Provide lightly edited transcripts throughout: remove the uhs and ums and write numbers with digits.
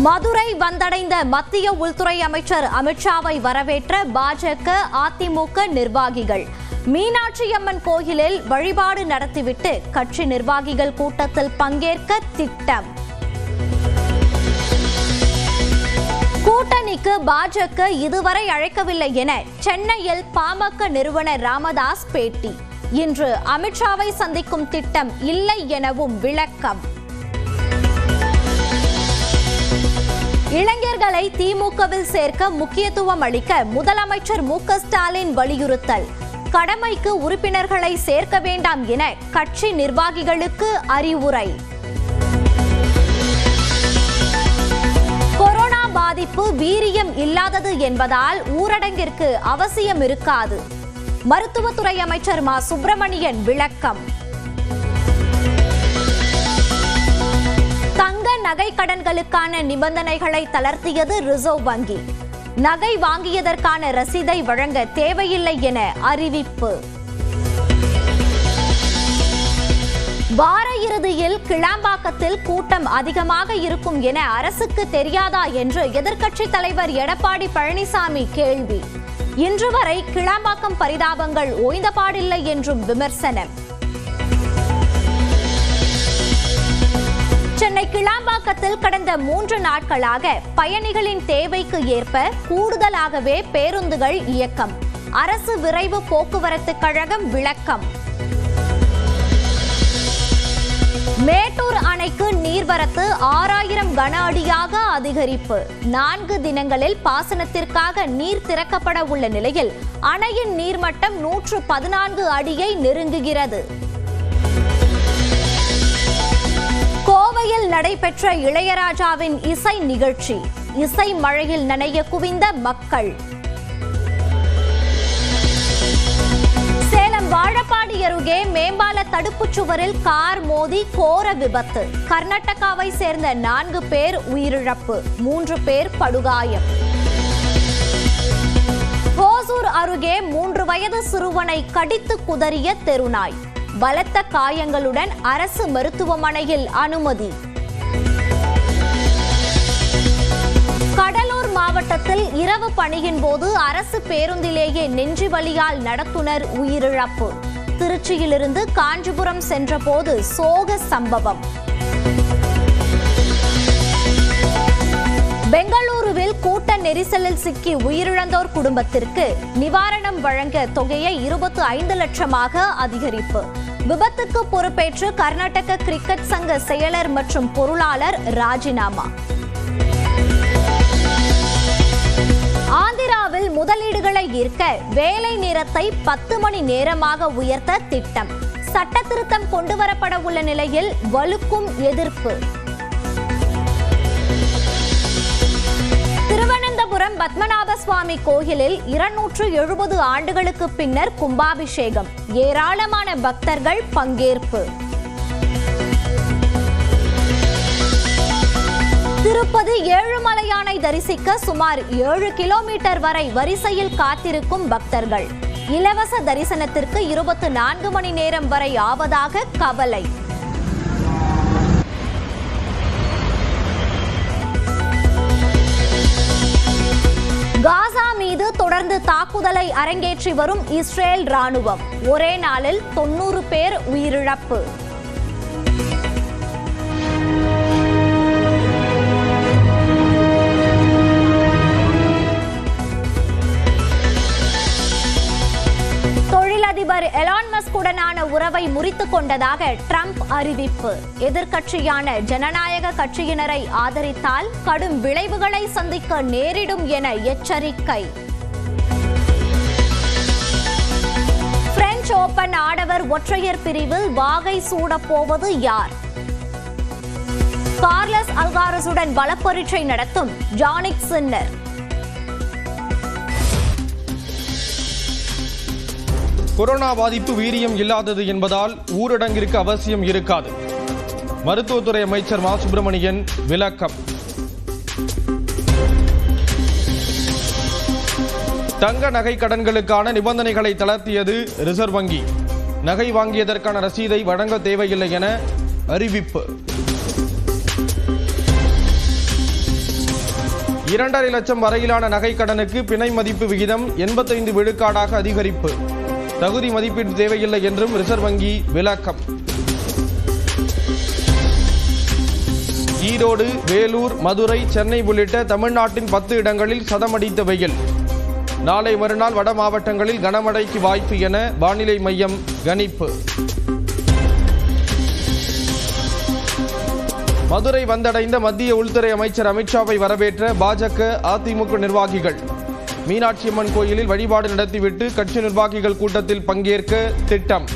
மதுரை வந்தடைந்த மத்திய உள்துறை அமைச்சர் அமித்ஷாவை வரவேற்ற பாஜக அதிமுக நிர்வாகிகள் மீனாட்சி அம்மன் கோயிலில் வழிபாடு நடத்திவிட்டு கட்சி நிர்வாகிகள் கூட்டத்தில் பங்கேற்க திட்டம். கூட்டணிக்கு பாஜக இதுவரை அழைக்கவில்லை என சென்னையில் பாமக நிறுவனர் ராமதாஸ் பேட்டி. இன்று அமித்ஷாவை சந்திக்கும் திட்டம் இல்லை எனவும் விளக்கம். இளைஞர்களை திமுகவில் சேர்க்க முக்கியத்துவம் அளிக்க முதலமைச்சர் மு.க. ஸ்டாலின் வலியுறுத்தல். கடமைக்கு உறுப்பினர்களை சேர்க்க வேண்டாம் என கட்சி நிர்வாகிகளுக்கு அறிவுரை. கொரோனா பாதிப்பு வீரியம் இல்லாதது என்பதால் ஊரடங்கிற்கு அவசியம் இருக்காது. மருத்துவத்துறை அமைச்சர் மா. சுப்பிரமணியன் விளக்கம். தங்க நகை கடன்களுக்கான நிபந்தனைகளை தளர்த்தியது ரிசர்வ் வங்கி. நகை வாங்கியதற்கான ரசீதை வழங்க தேவையில்லை என அறிவிப்பு. வார இறுதியில் கிளாம்பாக்கத்தில் கூட்டம் அதிகமாக இருக்கும் என அரசுக்கு தெரியாதா என்று எதிர்க்கட்சித் தலைவர் எடப்பாடி பழனிசாமி கேள்வி. இன்று வரை கிளாம்பாக்கம் பரிதாபங்கள் ஓய்ந்தபாடில்லை என்றும் விமர்சனம். சென்னை கிளாம்பாக்கத்தில் கடந்த 3 நாட்களாக பயணிகளின் தேவைக்கு ஏற்ப கூடுதலாகவே பேருந்துகள் இயக்கம். அரசு விரைவு போக்குவரத்து கழகம் விளக்கம். மேட்டூர் அணைக்கு நீர்வரத்து 6000 கன அடியாக அதிகரிப்பு. 4 தினங்களில் பாசனத்திற்காக நீர் திறக்கப்பட உள்ள நிலையில் அணையின் நீர்மட்டம் 114 அடியை நெருங்குகிறது. கோவையில் நடைபெற்ற இளையராஜாவின் இசை நிகழ்ச்சி. இசை மழையில் நனைய குவிந்த மக்கள். சேலம் வாழப்பாடி அருகே மேம்பால தடுப்புச் சுவரில் கார் மோதி கோர விபத்து. கர்நாடகாவை சேர்ந்த 4 பேர் உயிரிழப்பு, 3 பேர் படுகாயம். ஹோசூர் அருகே 3 வயது சிறுவனை கடித்து குதறிய தெருநாய். பலத்த காயங்களுடன் அரசு மருத்துவமனையில் அனுமதி. கடலூர் மாவட்டத்தில் இரவு பணியின் போது அரசு பேருந்திலேயே நெஞ்சு வலியால் நடத்துனர் உயிரிழப்பு. திருச்சியிலிருந்து காஞ்சிபுரம் சென்றபோது சோக சம்பவம். பெங்களூருவில் கூட்ட நெரிசலில் சிக்கி உயிரிழந்தோர் குடும்பத்திற்கு நிவாரணம் வழங்க தொகையை 25 லட்சமாக அதிகரிப்பு. விபத்துக்கு பொறுப்பேற்று கர்நாடக கிரிக்கெட் சங்க செயலர் மற்றும் பொருளாளர் ராஜினாமா. ஆந்திராவில் முதலீடுகளை ஈர்க்க வேலை நேரத்தை 10 மணி நேரமாக உயர்த்த திட்டம். சட்ட திருத்தம் கொண்டுவரப்பட உள்ள நிலையில் வலுக்கும் எதிர்ப்பு. திருவனந்தபுரம் பத்மநாப சுவாமி கோயிலில் 270 ஆண்டுகளுக்கு பின்னர் கும்பாபிஷேகம். ஏராளமான பக்தர்கள் பங்கேற்பு. திருப்பதி ஏழுமலையானை தரிசிக்க சுமார் 7 கிலோமீட்டர் வரை வரிசையில் காத்திருக்கும் பக்தர்கள். இலவச தரிசனத்திற்கு 24 மணி நேரம் வரை ஆவதாக கவலை. காசா மீது தொடர்ந்து தாக்குதலை அரங்கேற்றி வரும் இஸ்ரேல் ராணுவம். ஒரே நாளில் 90 பேர் உயிரிழப்பு. தொழிலதிபர் எலான் மஸ்குடனான உறவை முறித்துக் கொண்டதாக ட்ரம்ப் அறிவிப்பு. எதிர்க்கட்சியான ஜனநாயக கட்சியினரை ஆதரித்தால் கடும் விளைவுகளை சந்திக்க நேரிடும் என எச்சரிக்கை. பிரெஞ்சு ஓபன் ஆடவர் ஒற்றையர் பிரிவில் வாகை சூடப்போவது யார்? கார்லஸ் அல்காரஸுடன் பலப்பரீட்சை நடத்தும் ஜானிக் சின்னர். கொரோனா பாதிப்பு வீரியம் இல்லாதது என்பதால் ஊரடங்கிற்கு அவசியம் இருக்காது. மருத்துவத்துறை அமைச்சர் மா. சுப்பிரமணியன் விளக்கம். தங்க நகை கடன்களுக்கான நிபந்தனைகளை தளர்த்தியது ரிசர்வ் வங்கி. நகை வாங்கியதற்கான ரசீதை வழங்க தேவையில்லை என அறிவிப்பு. 2.5 லட்சம் வரையிலான நகை கடனுக்கு பிணை மதிப்பு விகிதம் 85 விழுக்காடாக அதிகரிப்பு. தகுதி மதிப்பீடு தேவையில்லை என்றும் ரிசர்வ் வங்கி விளக்கம். ஈரோடு, வேலூர், மதுரை, சென்னை உள்ளிட்ட தமிழ்நாட்டின் 10 இடங்களில் சதமடித்த வெயில். நாளை மறுநாள் வட மாவட்டங்களில் கனமழைக்கு வாய்ப்பு என வானிலை மையம் கணிப்பு. மதுரை வந்தடைந்த மத்திய உள்துறை அமைச்சர் அமித்ஷாவை வரவேற்ற பாஜக, அதிமுக நிர்வாகிகள். மீனாட்சியம்மன் கோயிலில் வழிபாடு நடத்திவிட்டு கட்சி நிர்வாகிகள் கூட்டத்தில் பங்கேற்க திட்டம்.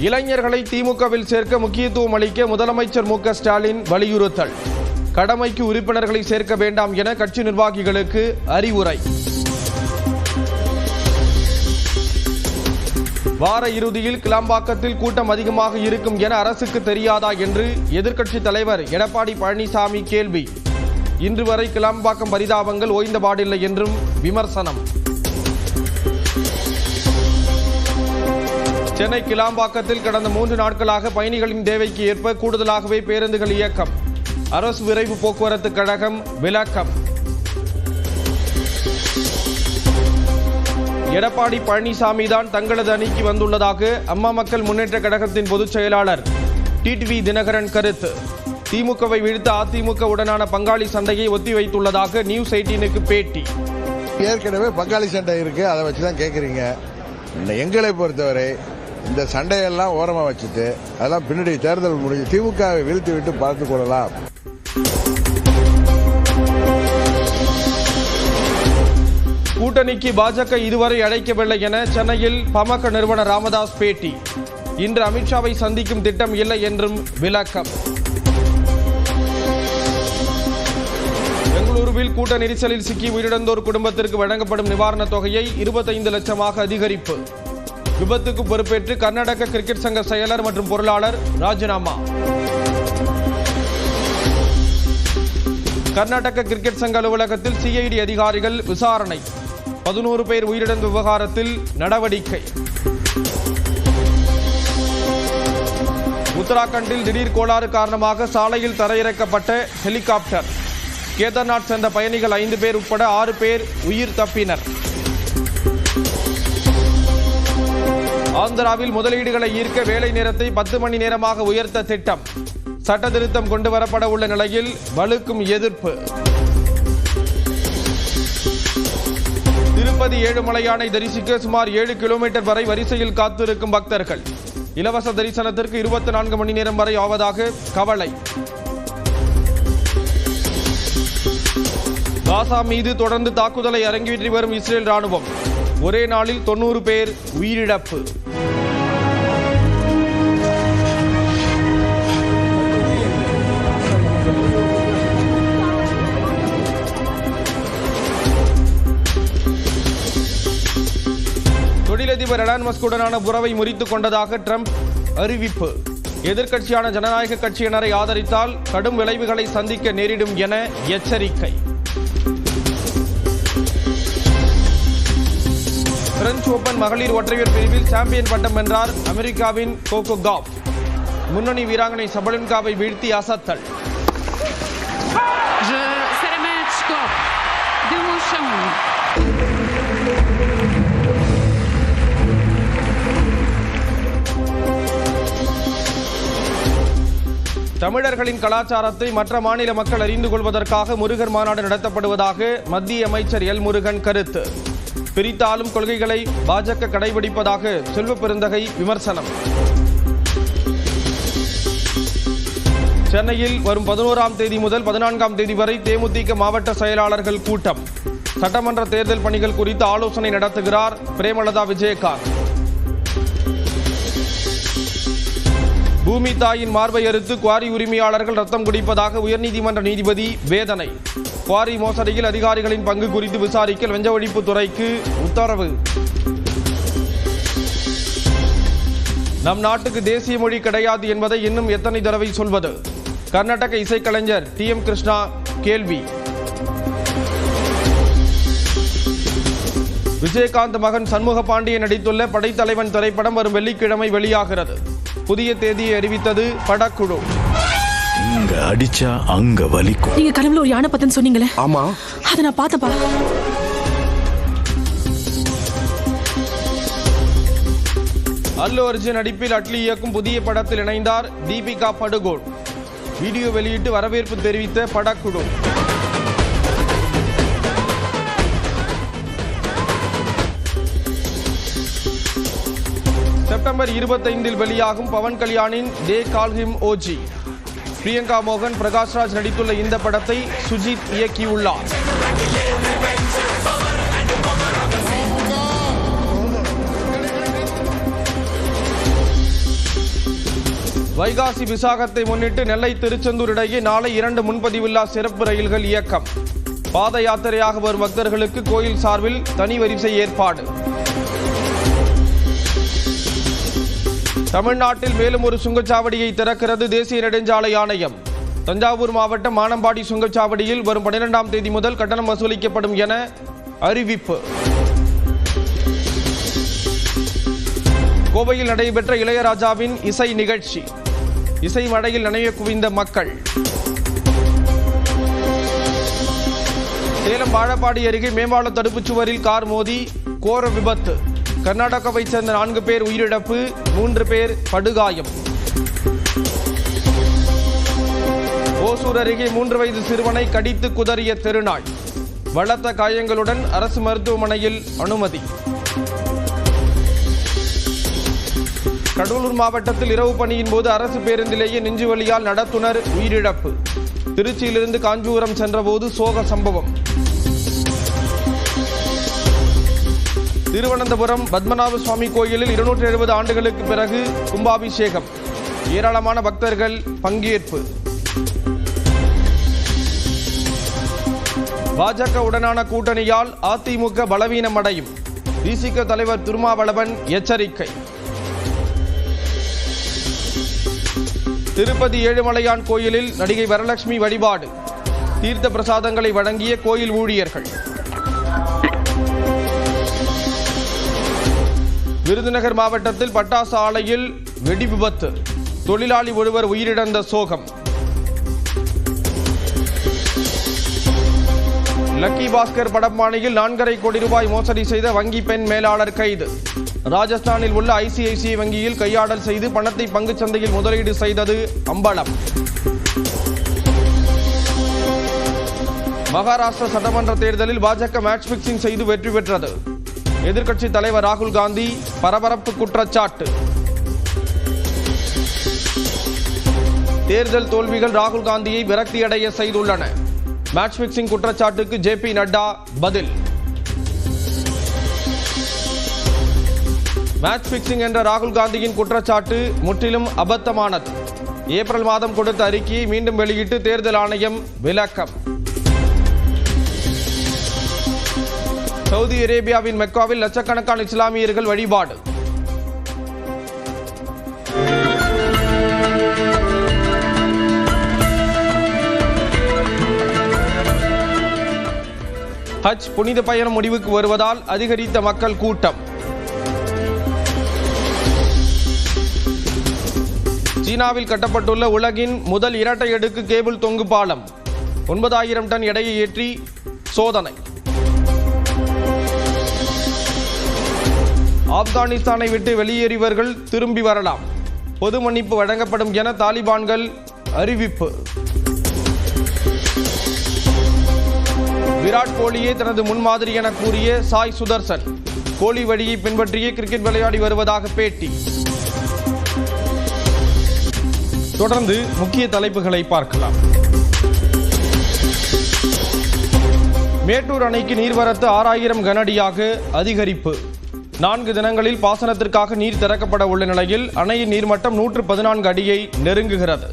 இளைஞர்களை திமுகவில் சேர்க்க முக்கியத்துவம் அளிக்க முதலமைச்சர் மு க ஸ்டாலின் வலியுறுத்தல். கடமைக்கு உறுப்பினர்களை சேர்க்க வேண்டாம் என கட்சி நிர்வாகிகளுக்கு அறிவுரை. வார இறுதியில் கிளாம்பாக்கத்தில் கூட்டம் அதிகமாக இருக்கும் என அரசுக்கு தெரியாதா என்று எதிர்க்கட்சித் தலைவர் எடப்பாடி பழனிசாமி கேள்வி. இன்று வரை கிளாம்பாக்கம் பரிதாபங்கள் ஓய்ந்தபாடில்லை என்றும் விமர்சனம். சென்னை கிளாம்பாக்கத்தில் கடந்த 3 நாட்களாக பயணிகளின் தேவைக்கு ஏற்ப கூடுதலாகவே பேருந்துகள் இயக்கம். அரசு விரைவு போக்குவரத்து கழகம் விளக்கம். எடப்பாடி பழனிசாமி தான் தங்களது அணிக்கு வந்துள்ளதாக அம்மா மக்கள் முன்னேற்ற கழகத்தின் பொதுச் செயலாளர் டிடிவி தினகரன் கருத்து. திமுகவை வீழ்த்த அதிமுக உடனான பங்காளி சண்டையை ஒத்திவைத்துள்ளதாக நியூஸ் 18க்கு பேட்டி. ஏற்கனவே பங்காளி சண்டை இருக்கு, அதை வச்சுதான் கேட்குறீங்க. எங்களை பொறுத்தவரை இந்த சண்டையெல்லாம் ஓரமா வச்சுட்டு அதெல்லாம் பின்னாடி தேர்தல் முடிஞ்சு திமுகவை வீழ்த்தி விட்டு பார்த்துக் கொள்ளலாம். கூட்டணிக்கு பாஜக இதுவரை அழைக்கவில்லை என சென்னையில் பாமக நிறுவனர் ராமதாஸ் பேட்டி. இன்று அமித்ஷாவை சந்திக்கும் திட்டம் இல்லை என்றும் விளக்கம். பெங்களூருவில் கூட்ட நெரிசலில் சிக்கி உயிரிழந்தோர் குடும்பத்திற்கு வழங்கப்படும் நிவாரணத் தொகையை 25 லட்சமாக அதிகரிப்பு. விபத்துக்கு பொறுப்பேற்று கர்நாடக கிரிக்கெட் சங்க செயலர் மற்றும் பொருளாளர் ராஜினாமா. கர்நாடக கிரிக்கெட் சங்க அலுவலகத்தில் சிஐடி அதிகாரிகள் விசாரணை. 11 பேர் உயிரிழந்த விவகாரத்தில் நடவடிக்கை. உத்தராகண்டில் திடீர் கோளாறு காரணமாக சாலையில் தரையிறக்கப்பட்ட ஹெலிகாப்டர். கேதார்நாத் சென்ற பயணிகள் 5 பேர் உட்பட 6 பேர் உயிர் தப்பினர். ஆந்திராவில் முதலீடுகளை ஈர்க்க வேலை நேரத்தை 10 மணி நேரமாக உயர்த்த திட்டம். சட்ட திருத்தம் கொண்டு வரப்பட உள்ள நிலையில் வலுக்கும் எதிர்ப்பு. திருப்பதி ஏழுமலையானை தரிசிக்க சுமார் 7 கிலோமீட்டர் வரை வரிசையில் காத்திருக்கும் பக்தர்கள். இலவச தரிசனத்திற்கு 24 மணி நேரம் வரை ஆவதாக கவலை. காசா மீது தொடர்ந்து தாக்குதலை அரங்கேற்றி வரும் இஸ்ரேல் ராணுவம். ஒரே நாளில் 90 பேர் உயிரிழப்பு. தொழிலதிபர் எலான் மஸ்குடனான உறவை முறித்துக் கொண்டதாக ட்ரம்ப் அறிவிப்பு. எதிர்க்கட்சியான ஜனநாயக கட்சியினரை ஆதரித்தால் கடும் விளைவுகளை சந்திக்க நேரிடும் என எச்சரிக்கை. பிரெஞ்சு ஓபன் மகளிர் ஒற்றையர் பிரிவில் சாம்பியன் பட்டம் வென்றார் அமெரிக்காவின் கோகோ காஃப். முன்னணி வீராங்கனை சபலன்காவை வீழ்த்தி அசத்தல். தமிழர்களின் கலாச்சாரத்தை மற்ற மாநில மக்கள் அறிந்து கொள்வதற்காக முருகர் மாநாடு நடத்தப்படுவதாக மத்திய அமைச்சர் எல் முருகன் கருத்து. பிரித்தாளும் கொள்கைகளை பாஜக கடைபிடிப்பதாக செல்வ பெருந்தகை விமர்சனம். சென்னையில் வரும் 11ஆம் தேதி முதல் 14ஆம் தேதி வரை தேமுதிக மாவட்ட செயலாளர்கள் கூட்டம். சட்டமன்ற தேர்தல் பணிகள் குறித்து ஆலோசனை நடத்துகிறார் பிரேமலதா விஜயகாந்த். பூமி தாயின் மார்பை அறுத்து குவாரி உரிமையாளர்கள் ரத்தம் குடிப்பதாக உயர்நீதிமன்ற நீதிபதி வேதனை. குவாரி மோசடியில் அதிகாரிகளின் பங்கு குறித்து விசாரிக்க லஞ்ச ஒழிப்பு துறைக்கு உத்தரவு. நம் நாட்டுக்கு தேசிய மொழி கிடையாது என்பதை இன்னும் எத்தனை தடவை சொல்வது? கர்நாடக இசைக்கலைஞர் TM கிருஷ்ணா கேள்வி. விஜயகாந்த் மகன் சண்முக பாண்டியன் நடித்துள்ள படைத்தலைவன் திரைப்படம் வரும் வெள்ளிக்கிழமை வெளியாகிறது. புதிய தேதியை அறிவித்தது படக்குழு. இங்க அடிச்சா அங்க வலிக்கும். நீங்க கனவுல ஒரு யானை பத்தன்னு சொன்னீங்களே? ஆமா, அதை நான் பார்த்தப்பா. அல்லு அர்ஜுன் நடிப்பில் அட்லி இயக்கும் புதிய படத்தில் இணைந்தார் தீபிகா படுகோன். வீடியோ வெளியிட்டு வரவேற்பு தெரிவித்த படக்குழு. செப்டம்பர் 25 வெளியாகும் பவன் கல்யாணின் தே கால் ஹிம் ஓஜி. பிரியங்கா மோகன், பிரகாஷ்ராஜ் நடித்துள்ள இந்த படத்தை சுஜித் இயக்கியுள்ளார். வைகாசி விசாகத்தை முன்னிட்டு நெல்லை திருச்செந்தூர் இடையே நாளை 2 முன்பதிவில்லா சிறப்பு ரயில்கள் இயக்கம். பாத யாத்திரையாக வரும் பக்தர்களுக்கு கோயில் சார்பில் தனி வரிசை ஏற்பாடு. தமிழ்நாட்டில் மேலும் ஒரு சுங்கச்சாவடியை திறக்கிறது தேசிய நெடுஞ்சாலை ஆணையம். தஞ்சாவூர் மாவட்டம் மானம்பாடி சுங்கச்சாவடியில் வரும் 12ஆம் தேதி முதல் கட்டணம் வசூலிக்கப்படும் என அறிவிப்பு. கோவையில் நடைபெற்ற இளையராஜாவின் இசை நிகழ்ச்சி. இசை மழையில் நனைய குவிந்த மக்கள். சேலம் வாழப்பாடி அருகே மேம்பால தடுப்புச் சுவரில் கார் மோதி கோர விபத்து. கர்நாடகாவை சேர்ந்த 4 பேர் உயிரிழப்பு, 3 பேர் படுகாயம். ஓசூர் அருகே 3 வயது சிறுவனை கடித்து குதறிய தெருநாய். பலத்த காயங்களுடன் அரசு மருத்துவமனையில் அனுமதி. கடலூர் மாவட்டத்தில் இரவு பணியின் போது அரசு பேருந்திலேயே நெஞ்சுவலியால் நடத்துனர் உயிரிழப்பு. திருச்சியிலிருந்து காஞ்சிபுரம் சென்றபோது சோக சம்பவம். திருவனந்தபுரம் பத்மநாப சுவாமி கோயிலில் 270 ஆண்டுகளுக்கு பிறகு கும்பாபிஷேகம். ஏராளமான பக்தர்கள் பங்கேற்பு. பாஜக உடனான கூட்டணியால் அதிமுக பலவீனமடையும். விசிக தலைவர் திருமாவளவன் எச்சரிக்கை. திருப்பதி ஏழுமலையான் கோயிலில் நடிகை வரலட்சுமி வழிபாடு. தீர்த்த பிரசாதங்களை வழங்கிய கோயில் ஊழியர்கள். விருதுநகர் மாவட்டத்தில் பட்டாசு ஆலையில் வெடி விபத்து. தொழிலாளி ஒருவர் உயிரிழந்த சோகம். லக்கி பாஸ்கர் படப்பாணியில் 4.5 கோடி ரூபாய் மோசடி செய்த வங்கி பெண் மேலாளர் கைது. ராஜஸ்தானில் உள்ள ICICI வங்கியில் கையாடல் செய்து பணத்தை பங்குச் சந்தையில் முதலீடு செய்தது அம்பலம். மகாராஷ்டிரா சட்டமன்ற தேர்தலில் பாஜக மேட்ச் பிக்சிங் செய்து வெற்றி பெற்றது. எதிர்க்கட்சி தலைவர் ராகுல் காந்தி பரபரப்பு குற்றச்சாட்டு. தேர்தல் தோல்விகள் ராகுல் காந்தியை விரக்தியடைய செய்துள்ளன. மேட்ச் பிக்சிங் குற்றச்சாட்டுக்கு JP நட்டா பதில். மேட்ச் பிக்சிங் என்ற ராகுல் காந்தியின் குற்றச்சாட்டு முற்றிலும் அபத்தமானது. ஏப்ரல் மாதம் கொடுத்த அறிக்கையை மீண்டும் வெளியிட்டு தேர்தல் ஆணையம் விளக்கம். சவுதி அரேபியாவின் மெக்காவில் லட்சக்கணக்கான இஸ்லாமியர்கள் வழிபாடு. ஹஜ் புனித பயணம் முடிவுக்கு வருவதால் அதிகரித்த மக்கள் கூட்டம். சீனாவில் கட்டப்பட்டுள்ள உலகின் முதல் இரட்டை அடுக்கு கேபிள் தொங்கு பாலம். 9000 டன் எடையை ஏற்றி சோதனை. ஆப்கானிஸ்தானை விட்டு வெளியேறியவர்கள் திரும்பி வரலாம். பொது மன்னிப்பு வழங்கப்படும் என தாலிபான்கள் அறிவிப்பு. விராட் கோலியே தனது முன்மாதிரி என கூறிய சாய் சுதர்சன். கோலி வழியை பின்பற்றியே கிரிக்கெட் விளையாடி வருவதாக பேட்டி. தொடர்ந்து முக்கிய தலைப்புகளை பார்க்கலாம். மேட்டூர் அணைக்கு நீர்வரத்து 6000 கனஅடியாக அதிகரிப்பு. 4 தினங்களில் பாசனத்திற்காக நீர் திறக்கப்பட உள்ள நிலையில் அணையின் நீர்மட்டம் 114 அடியை நெருங்குகிறது.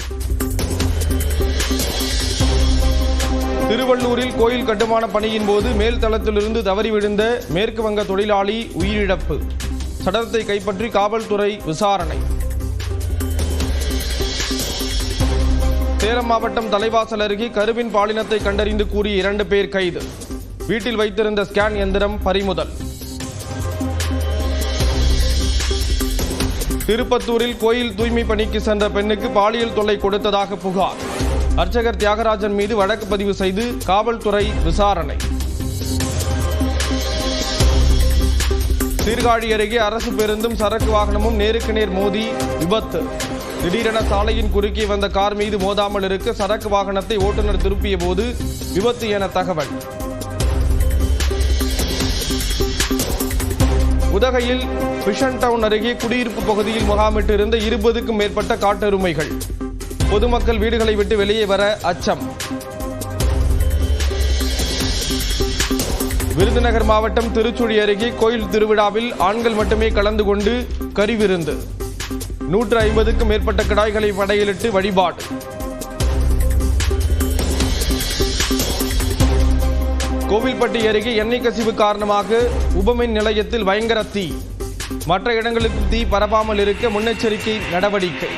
திருவள்ளூரில் கோயில் கட்டுமான பணியின் போது மேல் தளத்திலிருந்து தவறி விழுந்த மேற்கு வங்க தொழிலாளி உயிரிழப்பு. சடலத்தை கைப்பற்றி காவல்துறை விசாரணை. சேலம் மாவட்டம் தலைவாசல் அருகே கருவின் பாலினத்தை கண்டறிந்து கூறிய 2 பேர் கைது. வீட்டில் வைத்திருந்த ஸ்கேன் எந்திரம் பறிமுதல். திருப்பத்தூரில் கோயில் தூய்மை பணிக்கு சென்ற பெண்ணுக்கு பாலியல் தொல்லை கொடுத்ததாக புகார். அர்ச்சகர் தியாகராஜன் மீது வழக்கு பதிவு செய்து காவல்துறை விசாரணை. சீர்காழி அருகே அரசு பேருந்தும் சரக்கு வாகனமும் நேருக்கு நேர் மோதி விபத்து. திடீரென சாலையின் குறுக்கே வந்த கார் மீது மோதாமல் இருக்க சரக்கு வாகனத்தை ஓட்டுநர் திருப்பிய போது விபத்து என தகவல். உதகையில் பிஷன் டவுன் அருகே குடியிருப்பு பகுதியில் முகாமிட்டு இருந்த 20க்கும் மேற்பட்ட காட்டெருமைகள். பொதுமக்கள் வீடுகளை விட்டு வெளியே வர அச்சம். விருதுநகர் மாவட்டம் திருச்சுழி அருகே கோயில் திருவிழாவில் ஆண்கள் மட்டுமே கலந்து கொண்டு கறிவிருந்து. 150க்கும் மேற்பட்ட கிடாய்களை படையிலிட்டு வழிபாடு. கோவில்பட்டி அருகே எண்ணெய் கசிவு காரணமாக உபமின் நிலையத்தில் பயங்கர தீ. மற்ற இடங்களுக்கு தீ பரவாமல் இருக்க முன்னெச்சரிக்கை நடவடிக்கை.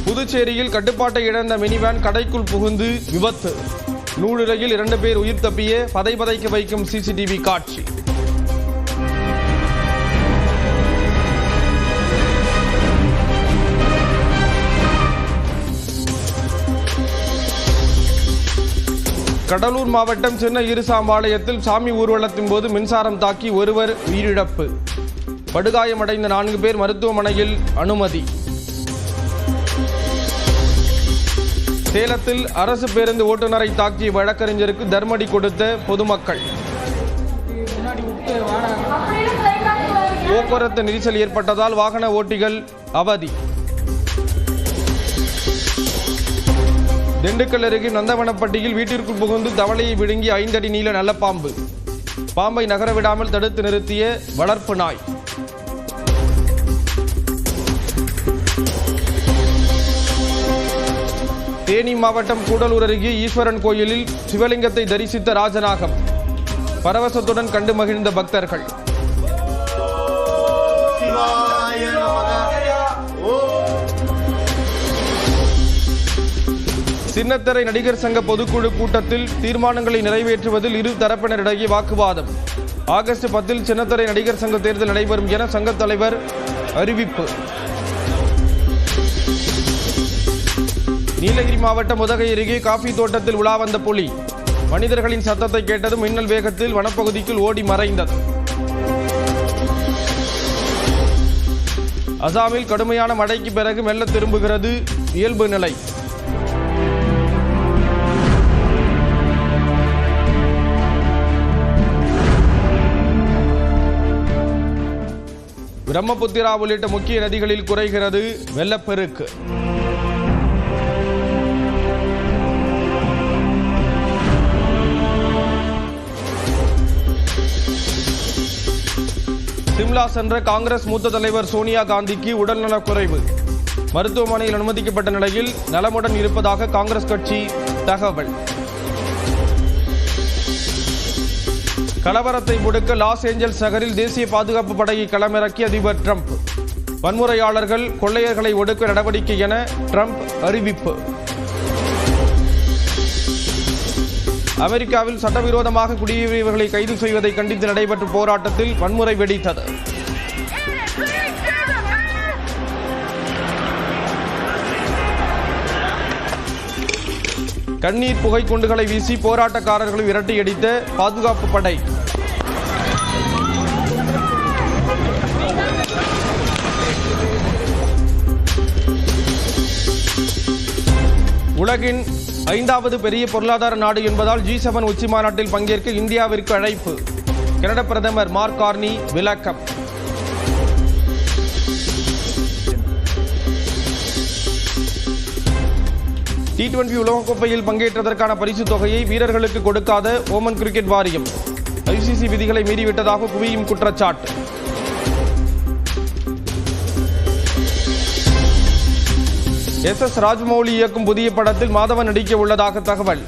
புதுச்சேரியில் கட்டுப்பாட்டை இழந்த மினிவேன் கடைக்குள் புகுந்து விபத்து. நூலிழையில் 2 பேர் உயிர் தப்பிய பதைபதைக்க வைக்கும் சிசிடிவி காட்சி. கடலூர் மாவட்டம் சின்ன இருசாம்பாளையத்தில் சாமி ஊர்வலத்தின் போது மின்சாரம் தாக்கி ஒருவர் உயிரிழப்பு. படுகாயமடைந்த 4 பேர் மருத்துவமனையில் அனுமதி. சேலத்தில் அரசு பேருந்து ஓட்டுநரை தாக்கிய வழக்கறிஞருக்கு தர்மடி கொடுத்த பொதுமக்கள். போக்குவரத்து நெரிசல் ஏற்பட்டதால் வாகன ஓட்டிகள் அவதி. திண்டுக்கல் அருகே நந்தவனப்பட்டியில் வீட்டிற்குள் புகுந்து தவளையை விழுங்கி 5 அடி நீள நல்ல பாம்பு. பாம்பை நகர விடாமல் தடுத்து நிறுத்திய வளர்ப்பு நாய். தேனி மாவட்டம் கூடலூர் அருகே ஈஸ்வரன் கோயிலில் சிவலிங்கத்தை தரிசித்த ராஜநாகம். பரவசத்துடன் கண்டு மகிழ்ந்த பக்தர்கள். சின்னத்திரை நடிகர் சங்க பொதுக்குழு கூட்டத்தில் தீர்மானங்களை நிறைவேற்றுவதில் இரு தரப்பினரிடையே வாக்குவாதம். ஆகஸ்ட் 10 சின்னத்திரை நடிகர் சங்க தேர்தல் நடைபெறும் என சங்க தலைவர் அறிவிப்பு. நீலகிரி மாவட்டம் உதகை அருகே காஃபி தோட்டத்தில் உலா வந்த புலி. மனிதர்களின் சத்தத்தை கேட்டதும் மின்னல் வேகத்தில் வனப்பகுதிக்குள் ஓடி மறைந்தது. அசாமில் கடுமையான மழைக்கு பிறகு மெல்ல திரும்புகிறது இயல்பு நிலை. பிரம்மபுத்திரா உள்ளிட்ட முக்கிய நதிகளில் குறைகிறது வெள்ளப்பெருக்கு. சிம்லா சென்ற காங்கிரஸ் மூத்த தலைவர் சோனியா காந்திக்கு உடல்நலக் குறைவு. மருத்துவமனையில் அனுமதிக்கப்பட்ட நிலையில் நலமுடன் இருப்பதாக காங்கிரஸ் கட்சி தகவல். கலவரத்தை முடுக்க லாஸ் ஏஞ்சல்ஸ் நகரில் தேசிய பாதுகாப்பு படையை களமிறக்கிய அதிபர் டிரம்ப். வன்முறையாளர்கள் கொள்ளையர்களை ஒடுக்க நடவடிக்கை என டிரம்ப் அறிவிப்பு. அமெரிக்காவில் சட்டவிரோதமாக குடியேறியவர்களை கைது செய்வதை கண்டித்து நடைபெற்ற போராட்டத்தில் வன்முறை வெடித்தது. கண்ணீர் புகை குண்டுகளை வீசி போராட்டக்காரர்களை விரட்டியடித்த பாதுகாப்பு படை. உலகின் 5வது பெரிய பொருளாதார நாடு என்பதால் G7 உச்சி மாநாட்டில் பங்கேற்க இந்தியாவிற்கு அழைப்பு. கனடா பிரதமர் மார்க் கார்னி விளக்கம். T20 உலகக்கோப்பையில் பங்கேற்றதற்கான பரிசு தொகையை வீரர்களுக்கு கொடுக்காத ஓமன் கிரிக்கெட் வாரியம். ICC விதிகளை மீறிவிட்டதாக குவியும் குற்றச்சாட்டு. SS ராஜமௌலி இயக்கும் புதிய படத்தில் மாதவன் நடிக்க உள்ளதாக தகவல்.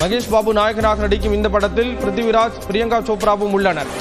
மகேஷ் பாபு நாயகனாக நடிக்கும் இந்த படத்தில் பிருத்திவிராஜ், பிரியங்கா சோப்ராவும் உள்ளனர்.